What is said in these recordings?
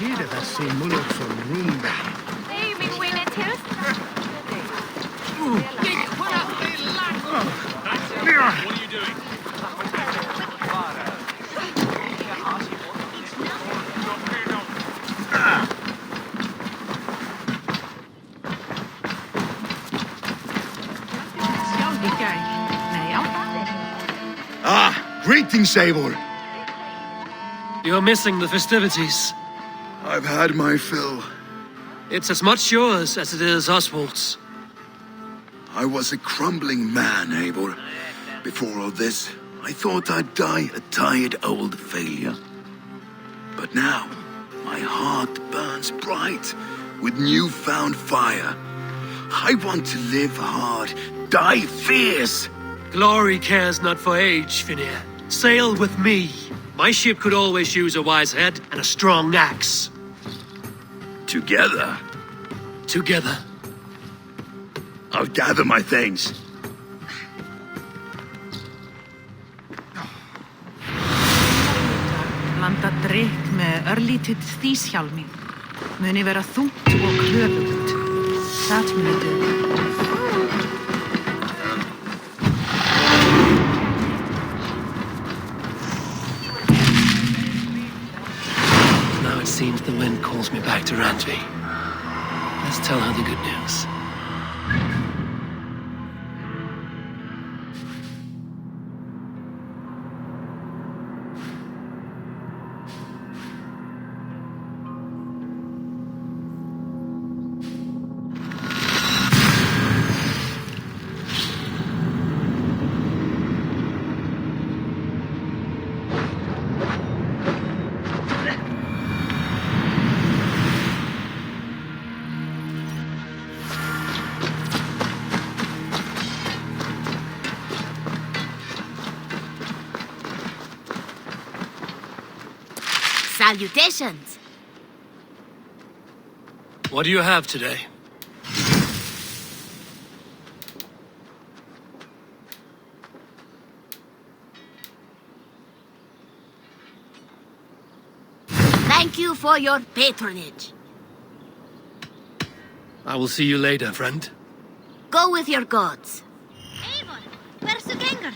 tiedetä mulut on rumba. Ei minun etuus. What are you doing? Ah, greetings, Eivor. You're missing the festivities. I've had my fill. It's as much yours as it is Oswald's. I was a crumbling man, Eivor. Before all this, I thought I'd die a tired old failure. But now, my heart burns bright with newfound fire. I want to live hard, die fierce. Glory cares not for age, Finir. Sail with me. My ship could always use a wise head and a strong axe. Together, Together. I'll gather my things. Blanda drykk með örlítið þýshjálmi. Muni vera þungt og klöfugt. Það muni duga. Now it seems the wind calls me back to Randvi. Let's tell her the good news. Salutations. What do you have today? Thank you for your patronage. I will see you later, friend. Go with your gods. Eivor, where's the ganger?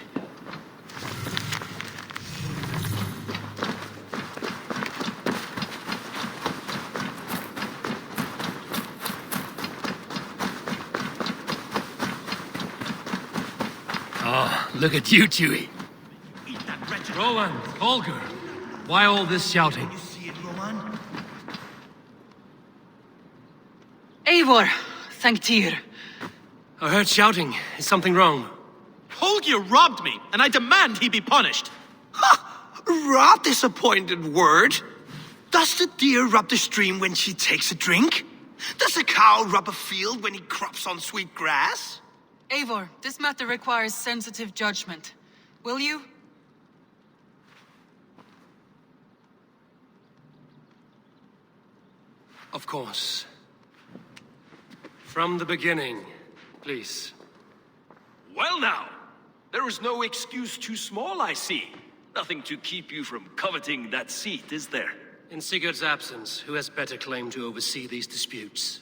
Oh, look at you, Chewie. Roland, Holger, why all this shouting? Eivor, thank Tyr. I heard shouting. Is something wrong? Holger robbed me, and I demand he be punished. Rot disappointed word. Does the deer rub the stream when she takes a drink? Does a cow rub a field when he crops on sweet grass? Eivor, this matter requires sensitive judgment. Will you? Of course. From the beginning, please. Well now, there is no excuse too small, I see. Nothing to keep you from coveting that seat, is there? In Sigurd's absence, who has better claim to oversee these disputes?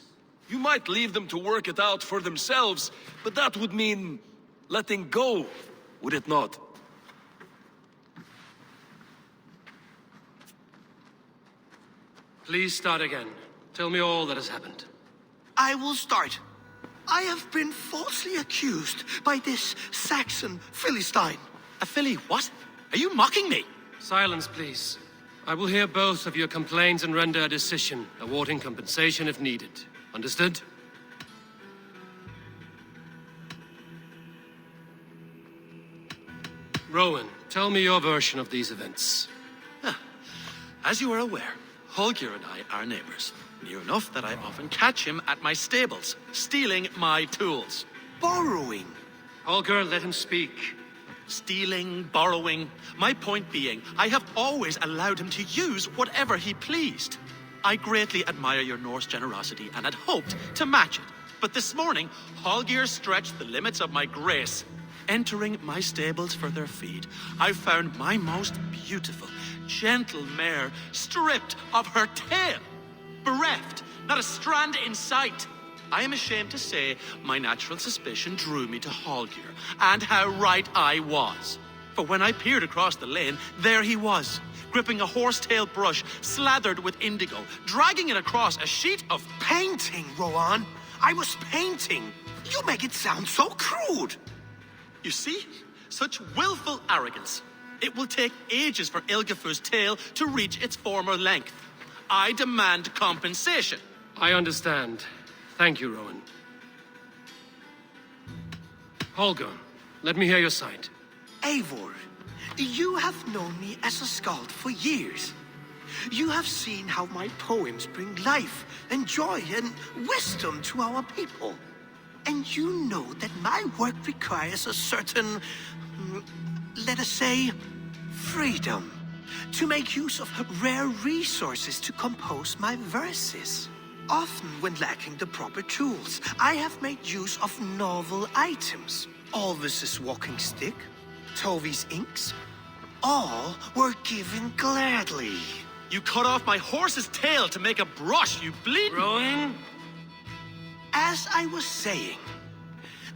You might leave them to work it out for themselves, but that would mean letting go, would it not? Please start again. Tell me all that has happened. I will start. I have been falsely accused by this Saxon Philistine. A filly what? Are you mocking me? Silence, please. I will hear both of your complaints and render a decision, awarding compensation if needed. Understood? Rowan, tell me your version of these events. As you are aware, Holger and I are neighbors. Near enough that I often catch him at my stables, stealing my tools. Borrowing. Holger, let him speak. Stealing, borrowing. My point being, I have always allowed him to use whatever he pleased. I greatly admire your Norse generosity and had hoped to match it. But this morning, Holger stretched the limits of my grace. Entering my stables for their feed, I found my most beautiful, gentle mare stripped of her tail. Bereft, not a strand in sight. I am ashamed to say my natural suspicion drew me to Hallgeir, and how right I was. For when I peered across the lane, there he was, gripping a horsetail brush slathered with indigo, dragging it across a sheet of... Painting, Rowan. I was painting. You make it sound so crude. You see? Such willful arrogance. It will take ages for Ilgifu's tail to reach its former length. I demand compensation. I understand. Thank you, Rowan. Holger, let me hear your side. Eivor, you have known me as a skald for years. You have seen how my poems bring life and joy and wisdom to our people. And you know that my work requires a certain, let us say, freedom to make use of rare resources to compose my verses. Often when lacking the proper tools, I have made use of novel items. Alvis's walking stick, Tovi's inks, all were given gladly. You cut off my horse's tail to make a brush, you bleed... Rowan? As I was saying,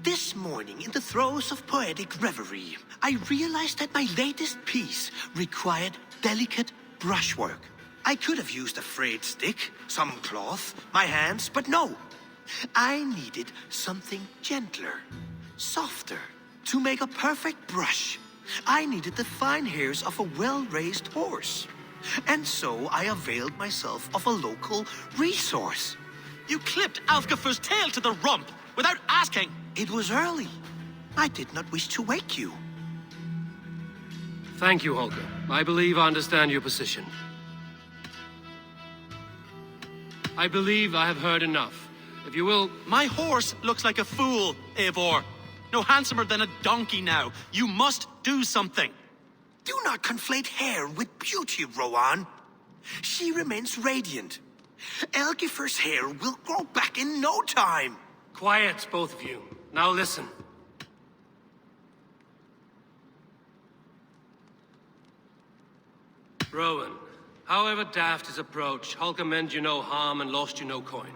this morning in the throes of poetic reverie, I realized that my latest piece required delicate brushwork. I could have used a frayed stick, some cloth, my hands, but no. I needed something gentler, softer. To make a perfect brush, I needed the fine hairs of a well-raised horse. And so I availed myself of a local resource. You clipped Alfgafu's tail to the rump without asking. It was early. I did not wish to wake you. Thank you, Holger. I believe I understand your position. I believe I have heard enough. If you will... My horse looks like a fool, Eivor. No handsomer than a donkey now. You must do something. Do not conflate hair with beauty, Rowan. She remains radiant. Elgifer's hair will grow back in no time. Quiet, both of you. Now listen. Rowan, however daft his approach, Holger meant you no harm and lost you no coin.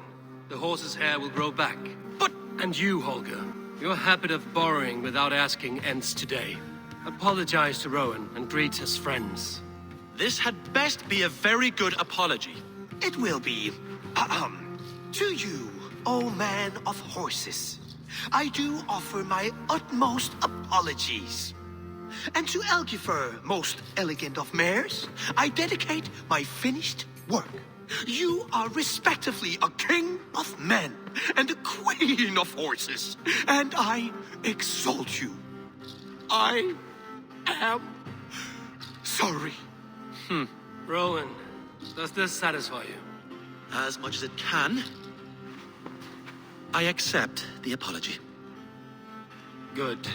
The horse's hair will grow back. But... And you, Holger, your habit of borrowing without asking ends today. Apologize to Rowan and greet his friends. This had best be a very good apology. It will be, to you, O man of horses. I do offer my utmost apologies. And to Elgifer, most elegant of mares, I dedicate my finished work. You are respectively a king of men and a queen of horses, and I exalt you. I am sorry. Rowan, does this satisfy you? As much as it can. I accept the apology. Good.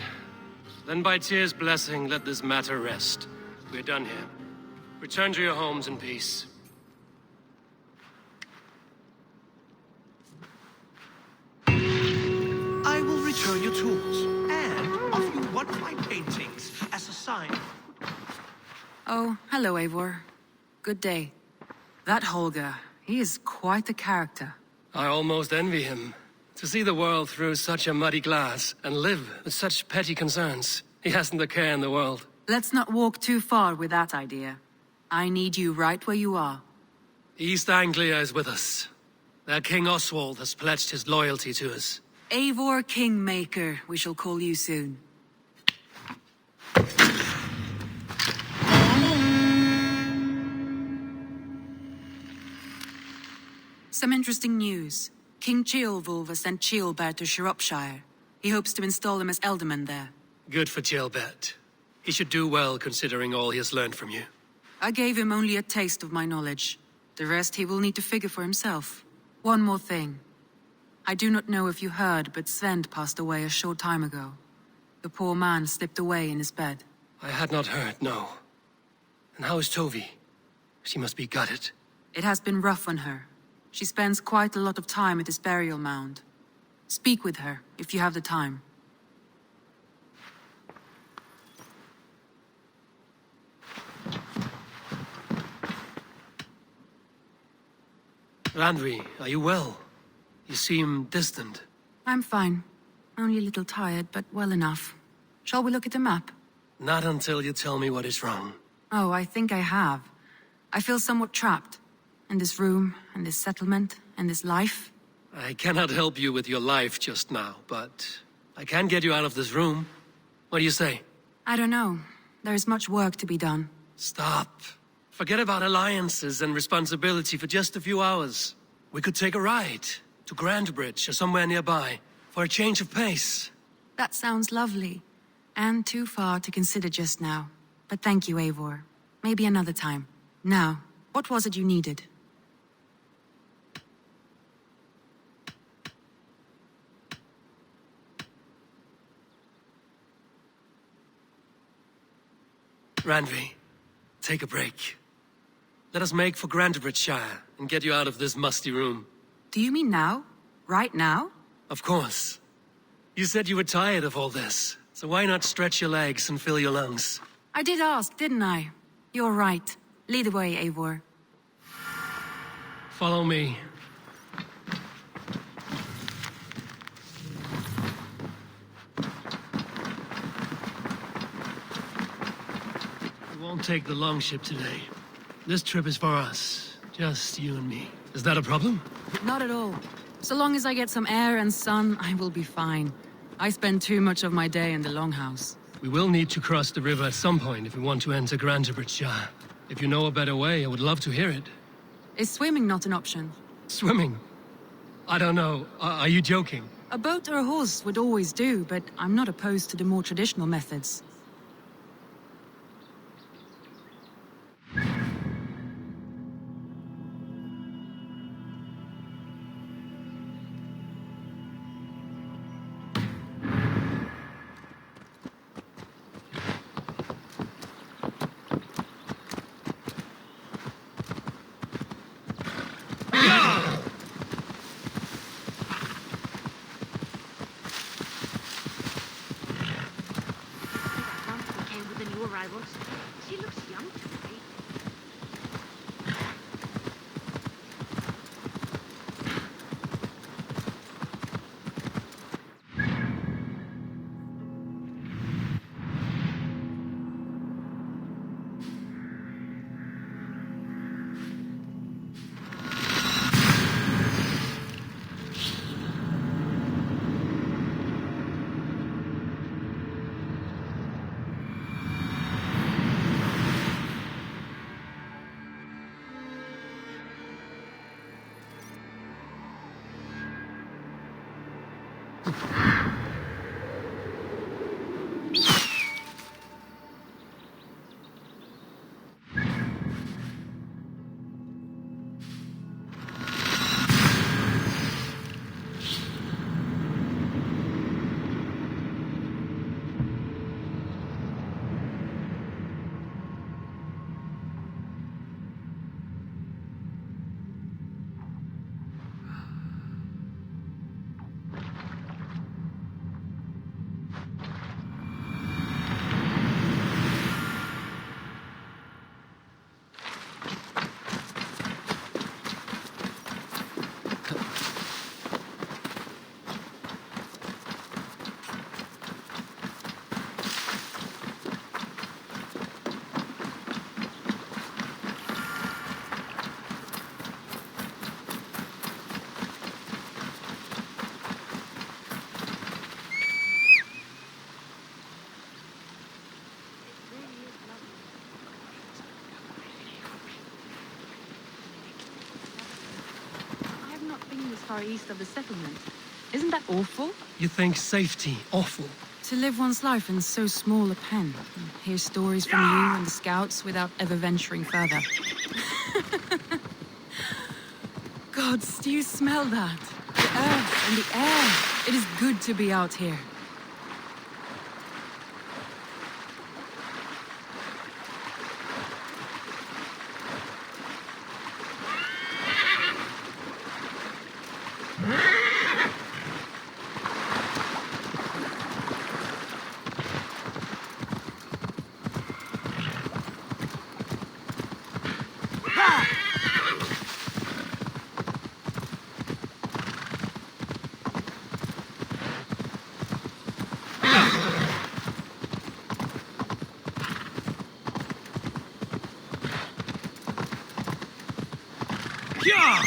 Then by Tyr's blessing, let this matter rest. We're done here. Return to your homes in peace. I will return your tools and offer you one of my paintings as a sign. Oh, hello, Eivor. Good day. That Holger, he is quite a character. I almost envy him. To see the world through such a muddy glass and live with such petty concerns. He hasn't a care in the world. Let's not walk too far with that idea. I need you right where you are. East Anglia is with us. Their King Oswald has pledged his loyalty to us. Eivor Kingmaker, we shall call you soon. Some interesting news. King Ceolwulf has sent Ceolbert to Shropshire. He hopes to install him as Elderman there. Good for Ceolbert. He should do well considering all he has learned from you. I gave him only a taste of my knowledge. The rest he will need to figure for himself. One more thing. I do not know if you heard, but Sven passed away a short time ago. The poor man slipped away in his bed. I had not heard, no. And how is Tovi? She must be gutted. It has been rough on her. She spends quite a lot of time at his burial mound. Speak with her, if you have the time. Randvi, are you well? You seem distant. I'm fine. Only a little tired, but well enough. Shall we look at the map? Not until you tell me what is wrong. Oh, I think I have. I feel somewhat trapped. In this room, and this settlement, and this life. I cannot help you with your life just now, but I can get you out of this room. What do you say? I don't know. There is much work to be done. Stop. Forget about alliances and responsibility for just a few hours. We could take a ride to Grandbridge or somewhere nearby for a change of pace. That sounds lovely. And too far to consider just now. But thank you, Eivor. Maybe another time. Now, what was it you needed? Randvi, take a break. Let us make for Grandbridgeshire and get you out of this musty room. Do you mean now? Right now? Of course. You said you were tired of all this, so why not stretch your legs and fill your lungs? I did ask, didn't I? You're right. Lead the way, Eivor. Follow me. We won't take the longship today. This trip is for us. Just you and me. Is that a problem? Not at all. So long as I get some air and sun, I will be fine. I spend too much of my day in the longhouse. We will need to cross the river at some point if we want to enter Grandbridgeshire. If you know a better way, I would love to hear it. Is swimming not an option? Swimming? I don't know. Are you joking? A boat or a horse would always do, but I'm not opposed to the more traditional methods. She looks young to me. Far east of the settlement. Isn't that awful? You think safety awful? To live one's life in so small a pen, and hear stories from you and the scouts without ever venturing further. Gods, do you smell that? The earth and the air. It is good to be out here. Yeah!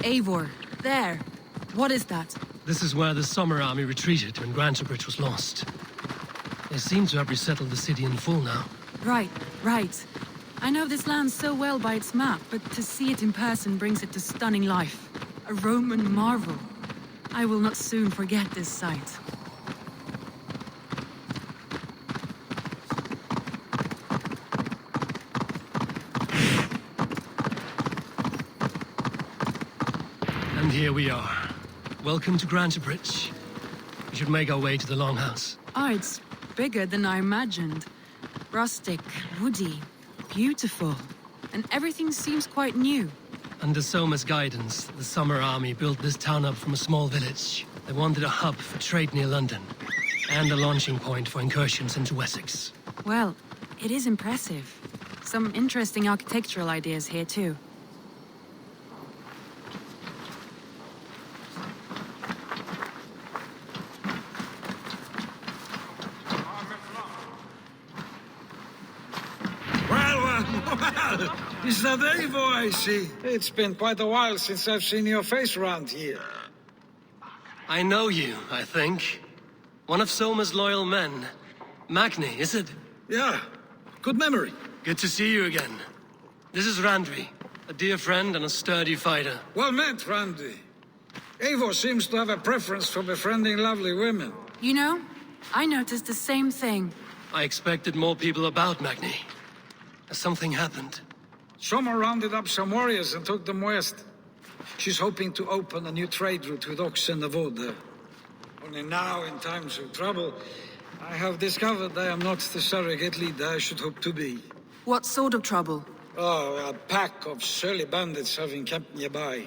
Eivor, there. What is that? This is where the Summer Army retreated when Grantebridge was lost. They seem to have resettled the city in full now. Right, right. I know this land so well by its map, but to see it in person brings it to stunning life. A Roman marvel. I will not soon forget this sight. And here we are. Welcome to Grantebridge. We should make our way to the Longhouse. Oh, it's bigger than I imagined. Rustic, woody, beautiful. And everything seems quite new. Under Soma's guidance, the Summer Army built this town up from a small village. They wanted a hub for trade near London, and a launching point for incursions into Wessex. Well, it is impressive. Some interesting architectural ideas here, too. Well, is that Eivor I see? It's been quite a while since I've seen your face around here. I know you, I think. One of Soma's loyal men. Magni, is it? Yeah, good memory. Good to see you again. This is Randvi, a dear friend and a sturdy fighter. Well met, Randy. Eivor seems to have a preference for befriending lovely women. You know, I noticed the same thing. I expected more people about Magni. Has something happened? Soma rounded up some warriors and took them west. She's hoping to open a new trade route with oxen of wood there. Only now, in times of trouble, I have discovered I am not the surrogate leader I should hope to be. What sort of trouble? Oh, a pack of surly bandits have encamped nearby.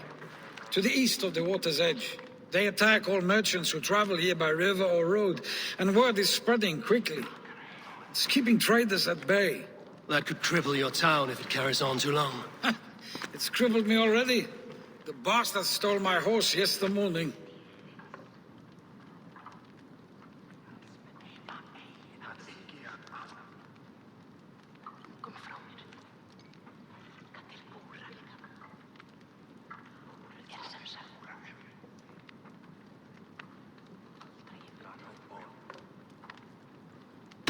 To the east of the water's edge. They attack all merchants who travel here by river or road, and word is spreading quickly. It's keeping traders at bay. That could cripple your town if it carries on too long. It's crippled me already. The bastard stole my horse yesterday morning.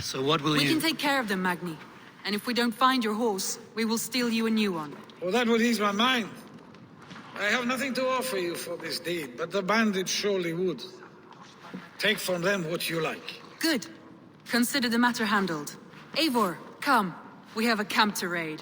So what will We you... can take care of them, Magni. And if we don't find your horse, we will steal you a new one. Well, that would ease my mind. I have nothing to offer you for this deed, but the bandits surely would. Take from them what you like. Good. Consider the matter handled. Eivor, come. We have a camp to raid.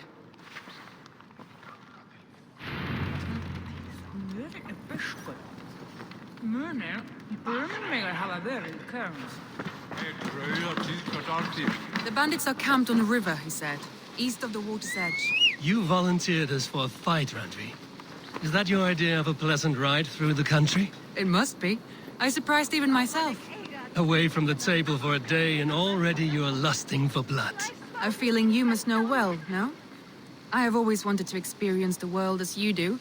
The bandits are camped on the river, he said. East of the water's edge. You volunteered us for a fight, Randvi. Is that your idea of a pleasant ride through the country? It must be. I surprised even myself. Away from the table for a day and already you are lusting for blood. A feeling you must know well, no? I have always wanted to experience the world as you do,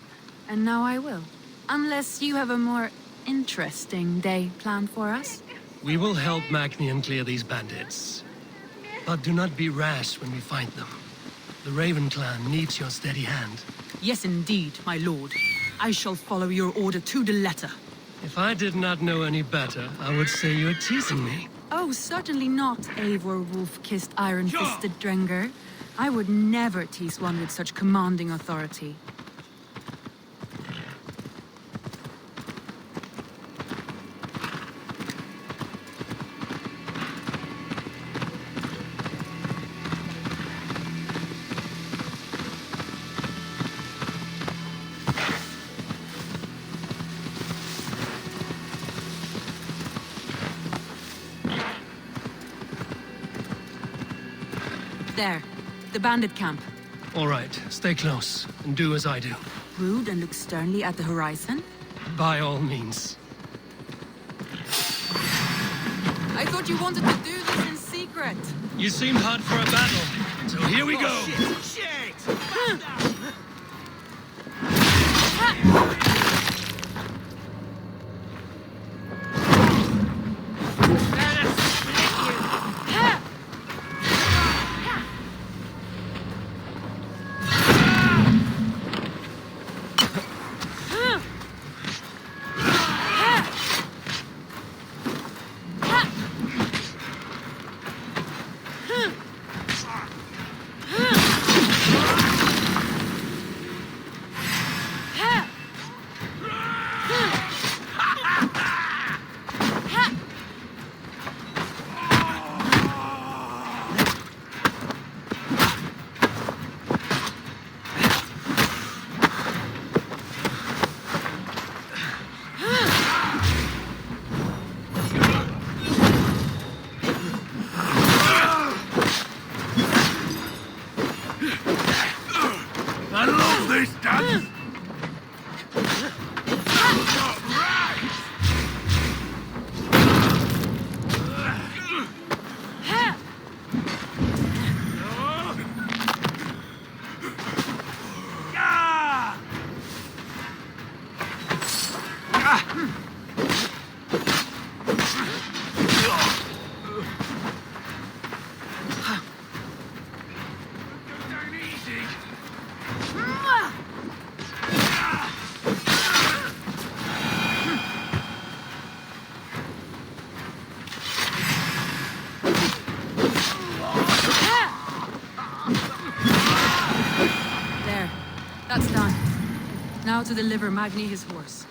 and now I will. Unless you have a more interesting day planned for us? We will help Magni and clear these bandits. But do not be rash when we find them. The Raven clan needs your steady hand. Yes, indeed, my lord. I shall follow your order to the letter. If I did not know any better, I would say you're teasing me. Oh, certainly not, Eivor wolf-kissed iron-fisted Drenger. I would never tease one with such commanding authority. There. The bandit camp. All right, stay close, and do as I do. Rude and look sternly at the horizon? By all means. I thought you wanted to do this in secret. You seem hot for a battle, so here we go. That's done. Now to deliver Magni his horse.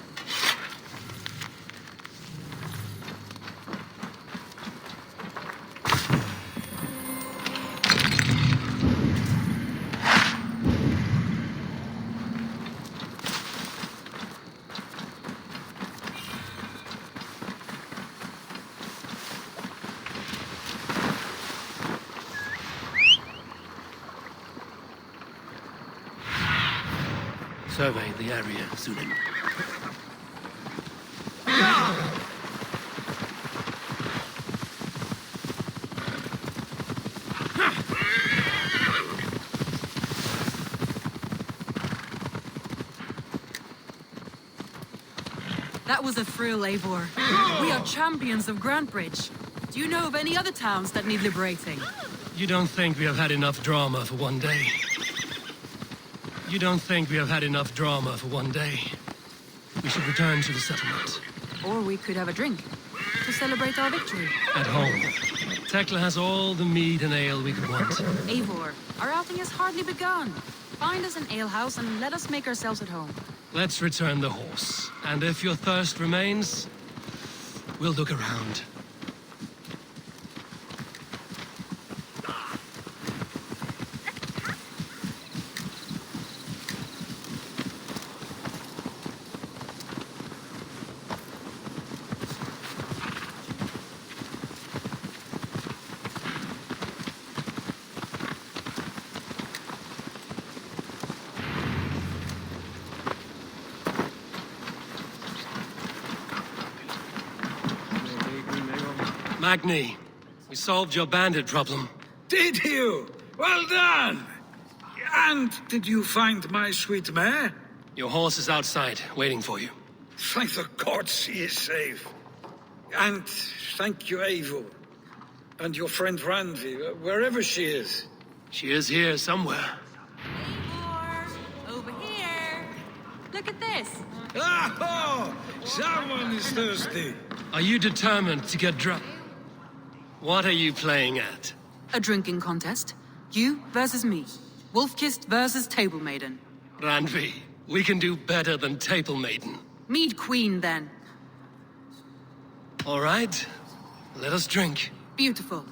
Survey the area, Sunan. That was a thrill, Eivor. We are champions of Grantebridge. Do you know of any other towns that need liberating? You don't think we have had enough drama for one day? You don't think we have had enough drama for one day? We should return to the settlement. Or we could have a drink to celebrate our victory. At home. Tekla has all the mead and ale we could want. Eivor, our outing has hardly begun. Find us an alehouse and let us make ourselves at home. Let's return the horse. And if your thirst remains, we'll look around. Magni, we solved your bandit problem. Did you? Well done! And did you find my sweet mare? Your horse is outside, waiting for you. Thank the gods she is safe. And thank you, Eivor. And your friend Randvi, wherever she is. She is here somewhere. Eivor, over here. Look at this. Oh, someone is thirsty. Are you determined to get drunk? What are you playing at? A drinking contest. You versus me. Wolf-kissed versus Table Maiden. Randvi, we can do better than Table Maiden. Mead Queen, then. All right, let us drink. Beautiful.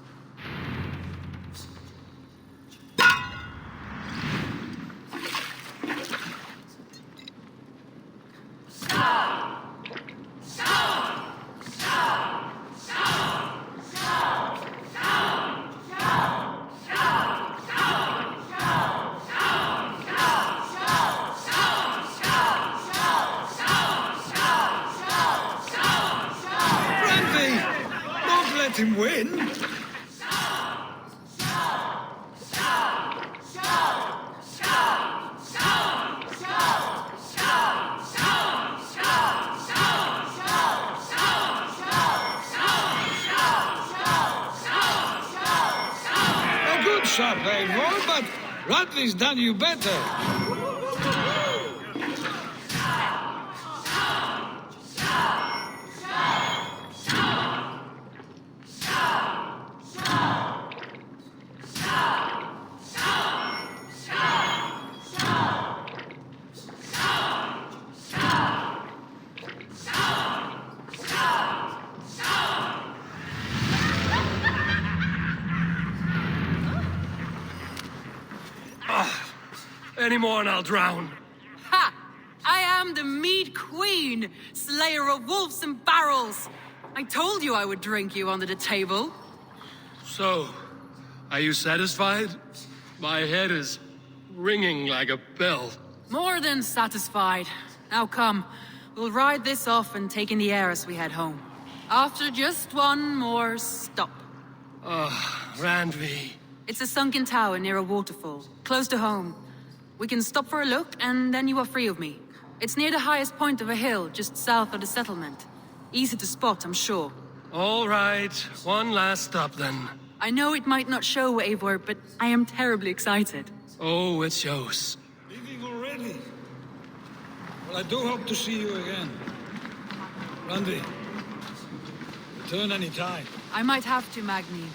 let him win. A good shot, Eivor, but Radley's done you better. Any more and I'll drown. Ha! I am the mead queen, slayer of wolves and barrels. I told you I would drink you under the table. So, are you satisfied? My head is ringing like a bell. More than satisfied. Now come, we'll ride this off and take in the air as we head home. After just one more stop. Randvi. It's a sunken tower near a waterfall, close to home. We can stop for a look, and then you are free of me. It's near the highest point of a hill, just south of the settlement. Easy to spot, I'm sure. All right, one last stop then. I know it might not show, Eivor, but I am terribly excited. Oh, it shows. Leaving already? Well, I do hope to see you again. Randy, return any time. I might have to, Magni.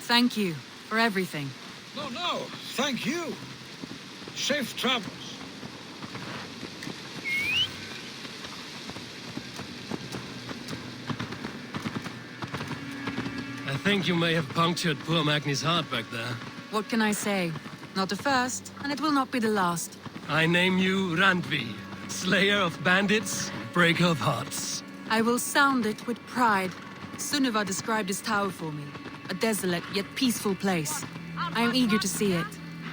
Thank you for everything. No, thank you. Safe travels. I think you may have punctured poor Magni's heart back there. What can I say? Not the first, and it will not be the last. I name you Randvi, slayer of bandits, breaker of hearts. I will sound it with pride. Sunniva described this tower for me. A desolate yet peaceful place. I am eager to see it.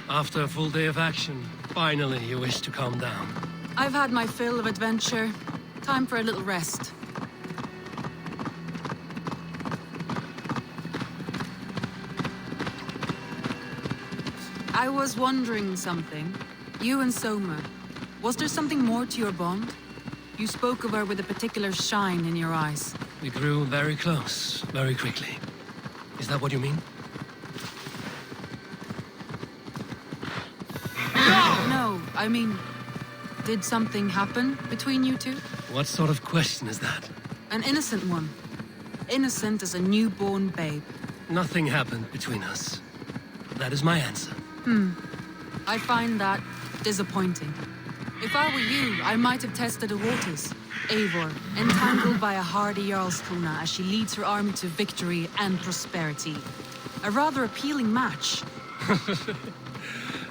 After a full day of action, finally you wish to calm down. I've had my fill of adventure. Time for a little rest. I was wondering something. You and Soma. Was there something more to your bond? You spoke of her with a particular shine in your eyes. We grew very close, very quickly. Is that what you mean? No, I mean, did something happen between you two? What sort of question is that? An innocent one. Innocent as a newborn babe. Nothing happened between us. That is my answer. I find that disappointing. If I were you, I might have tested the waters. Eivor, entangled by a hardy Jarlskona as she leads her army to victory and prosperity. A rather appealing match.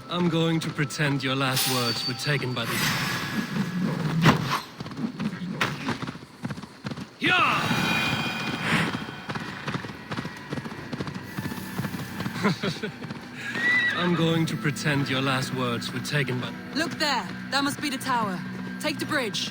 I'm going to pretend your last words were taken by the... Yeah! I'm going to pretend your last words were taken by... Look there! That must be the tower. Take the bridge.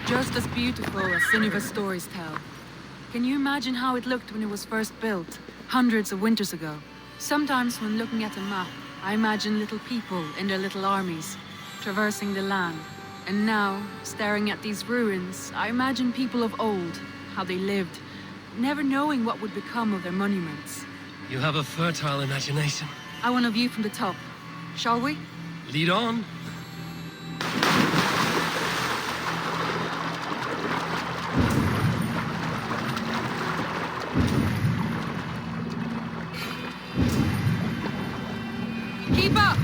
Just as beautiful as Sunniva's stories tell. Can you imagine how it looked when it was first built, hundreds of winters ago? Sometimes when looking at a map, I imagine little people in their little armies, traversing the land. And now, staring at these ruins, I imagine people of old, how they lived, never knowing what would become of their monuments. You have a fertile imagination. I want a view from the top. Shall we? Lead on. Keep up!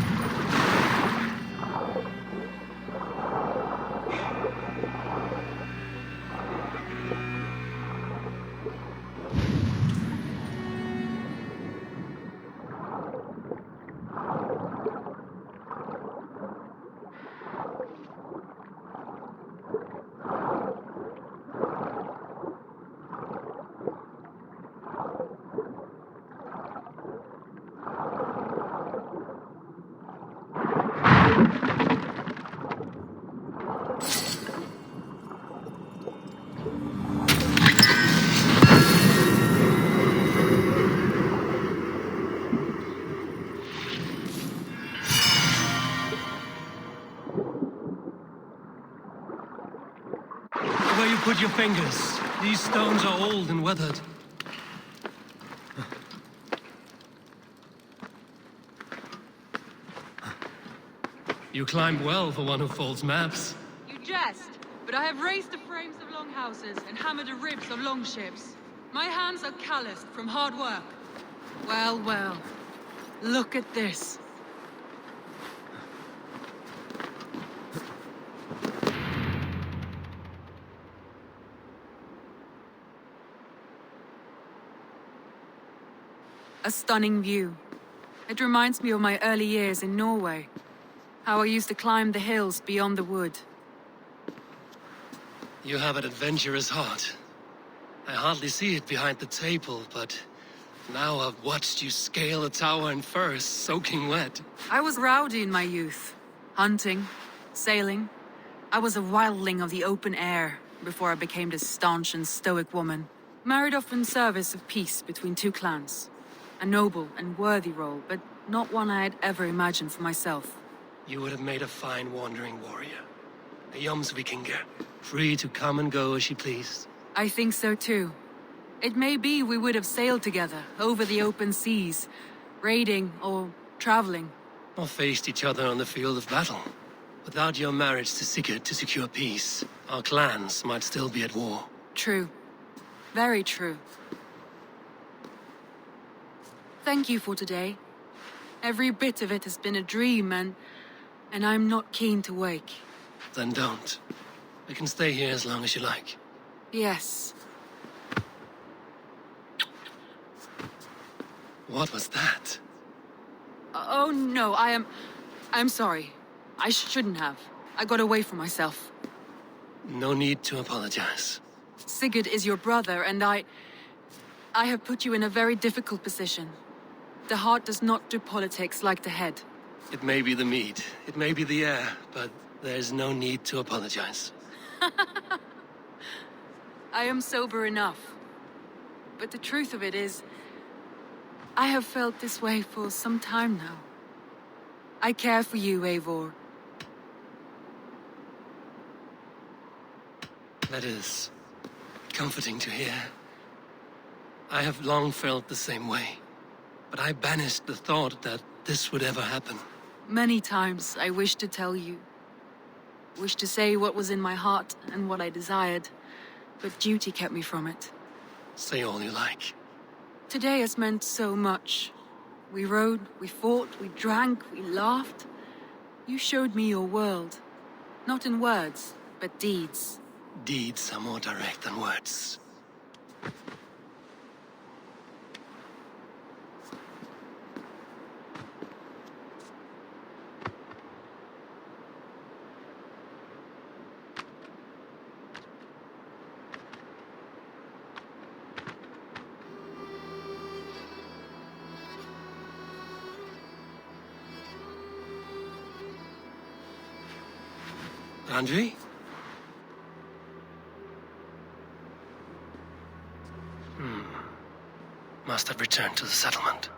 Where you put your fingers. These stones are old and weathered. You climbed well for one who folds maps. You jest, but I have raised the frames of longhouses and hammered the ribs of longships. My hands are calloused from hard work. Well, well. Look at this. A stunning view. It reminds me of my early years in Norway. How I used to climb the hills beyond the wood. You have an adventurous heart. I hardly see it behind the table, but now I've watched you scale a tower in furs, soaking wet. I was rowdy in my youth. Hunting, sailing. I was a wildling of the open air before I became this staunch and stoic woman. Married off in service of peace between two clans. A noble and worthy role, but not one I had ever imagined for myself. You would have made a fine wandering warrior. A Jomsvikinger, free to come and go as she pleased. I think so too. It may be we would have sailed together over the open seas, raiding or traveling. Or faced each other on the field of battle. Without your marriage to Sigurd to secure peace, our clans might still be at war. True. Very true. Thank you for today. Every bit of it has been a dream, and I'm not keen to wake. Then don't. We can stay here as long as you like. Yes. What was that? Oh no, I'm sorry. I shouldn't have. I got away from myself. No need to apologize. Sigurd is your brother, and I have put you in a very difficult position. The heart does not do politics like the head. It may be the meat, it may be the air, but there's no need to apologize. I am sober enough. But the truth of it is, I have felt this way for some time now. I care for you, Eivor. That is comforting to hear. I have long felt the same way, but I banished the thought that this would ever happen. Many times I wished to tell you. Wished to say what was in my heart and what I desired, but duty kept me from it. Say all you like. Today has meant so much. We rode, we fought, we drank, we laughed. You showed me your world. Not in words, but deeds. Deeds are more direct than words. Andrei? Must have returned to the settlement.